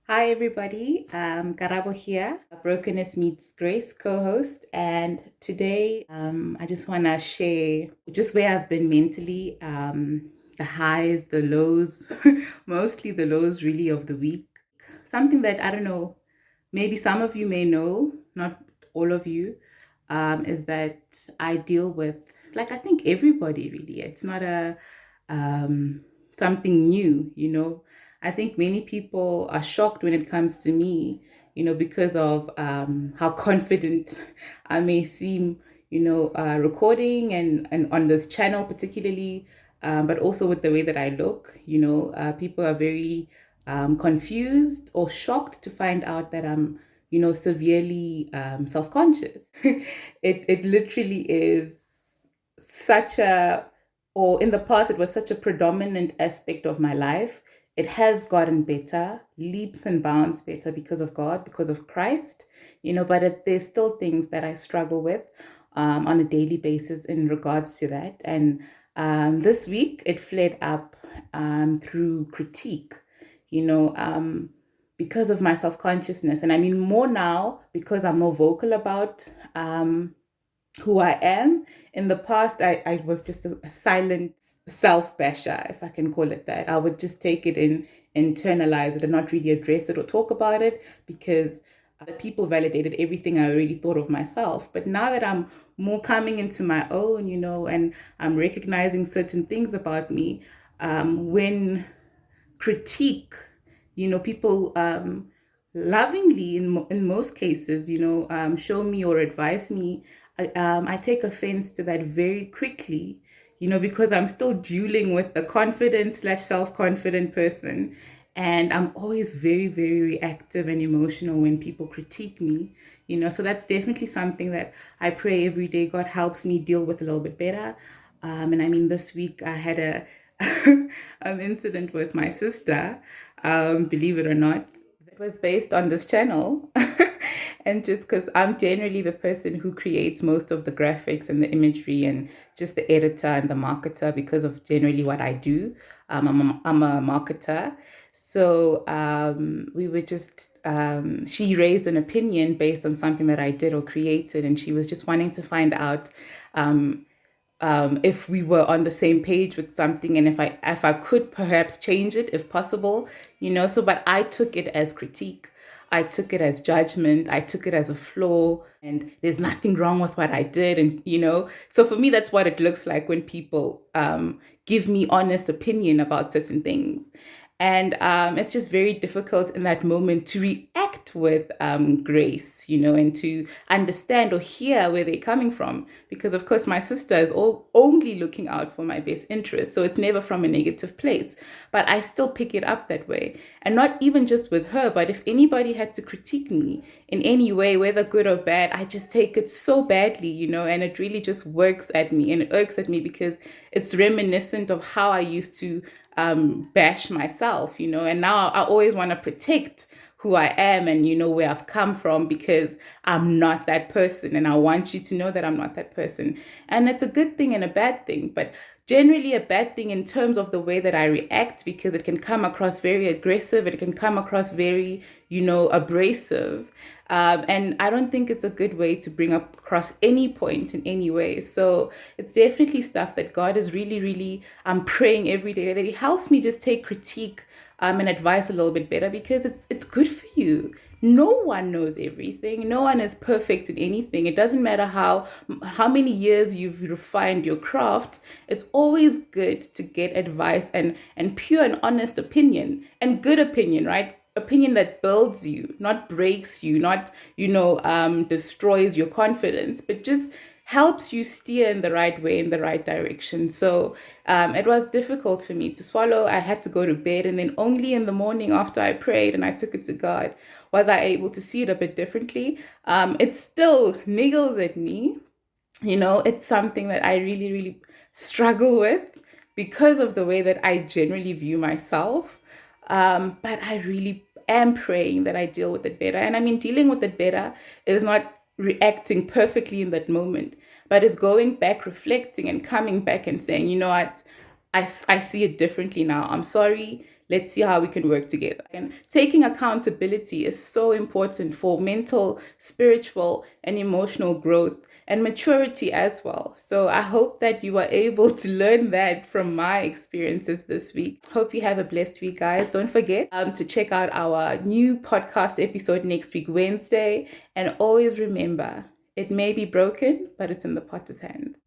Hi, everybody. Karabo here, a Brokenness Meets Grace co host. And today I just want to share just where I've been mentally, the highs, the lows, mostly the lows really of the week. Something that I don't know, maybe some of you may know, not all of you, is that I deal with, like, I think everybody really. It's not a um, something new, I think many people are shocked when it comes to me, because of how confident I may seem, recording and on this channel particularly, but also with the way that I look. People are very confused or shocked to find out that I'm, severely self-conscious. It literally is such a, or in the past, it was such a predominant aspect of my life. It has gotten better, leaps and bounds better because of God, because of Christ, but there's still things that I struggle with on a daily basis in regards to that. And this week, it flared up through critique, you know, um, because of my self consciousness. And I mean, more now because I'm more vocal about who I am. In the past, I was just a silent self basher, if I can call it that. I would just take it in, internalize it, and not really address it or talk about it because the people validated everything I already thought of myself. But now that I'm more coming into my own, and I'm recognizing certain things about me, when critique, people lovingly, in most cases, show me or advise me, I take offense to that very quickly, because I'm still dealing with the confident slash self-confident person. And I'm always very, very reactive and emotional when people critique me, so that's definitely something that I pray every day God helps me deal with a little bit better. And I mean, this week I had a an incident with my sister, believe it or not, that was based on this channel. And just because I'm generally the person who creates most of the graphics and the imagery and just the editor and the marketer because of generally what I do. I'm a marketer. So we were just, she raised an opinion based on something that I did or created, and she was just wanting to find out um, if we were on the same page with something and if I could perhaps change it if possible, so but I took it as critique. I took it as judgment. I took it as a flaw, and there's nothing wrong with what I did. And, so for me, that's what it looks like when people give me honest opinion about certain things. And it's just very difficult in that moment to react with grace, and to understand or hear where they're coming from. Because, of course, my sister is only looking out for my best interest. So it's never from a negative place. But I still pick it up that way. And not even just with her, but if anybody had to critique me in any way, whether good or bad, I just take it so badly, and it really just works at me and it irks at me because it's reminiscent of how I used to bash myself, and now I always want to protect who I am and where I've come from because I'm not that person and I want you to know that I'm not that person. And it's a good thing and a bad thing, but generally a bad thing in terms of the way that I react because it can come across very aggressive, it can come across very, abrasive. And I don't think it's a good way to bring up across any point in any way. So it's definitely stuff that God is really, really praying every day that He helps me just take critique and advice a little bit better because it's good for you. No one knows everything. No one is perfect in anything. It doesn't matter how many years you've refined your craft. It's always good to get advice and pure and honest opinion and good opinion, right? Opinion that builds you, not breaks you, not destroys your confidence, but just helps you steer in the right way, in the right direction. So it was difficult for me to swallow. I had to go to bed, and then only in the morning after I prayed and I took it to God was I able to see it a bit differently. It still niggles at me. It's something that I really, really struggle with because of the way that I generally view myself. But I really am praying that I deal with it better. And I mean, dealing with it better is not reacting perfectly in that moment, but it's going back, reflecting, and coming back and saying, you know what, I see it differently now. I'm sorry. Let's see how we can work together. And taking accountability is so important for mental, spiritual, and emotional growth and maturity as well. So I hope that you are able to learn that from my experiences this week. Hope you have a blessed week, guys. Don't forget to check out our new podcast episode next week, Wednesday. And always remember, it may be broken, but it's in the potter's hands.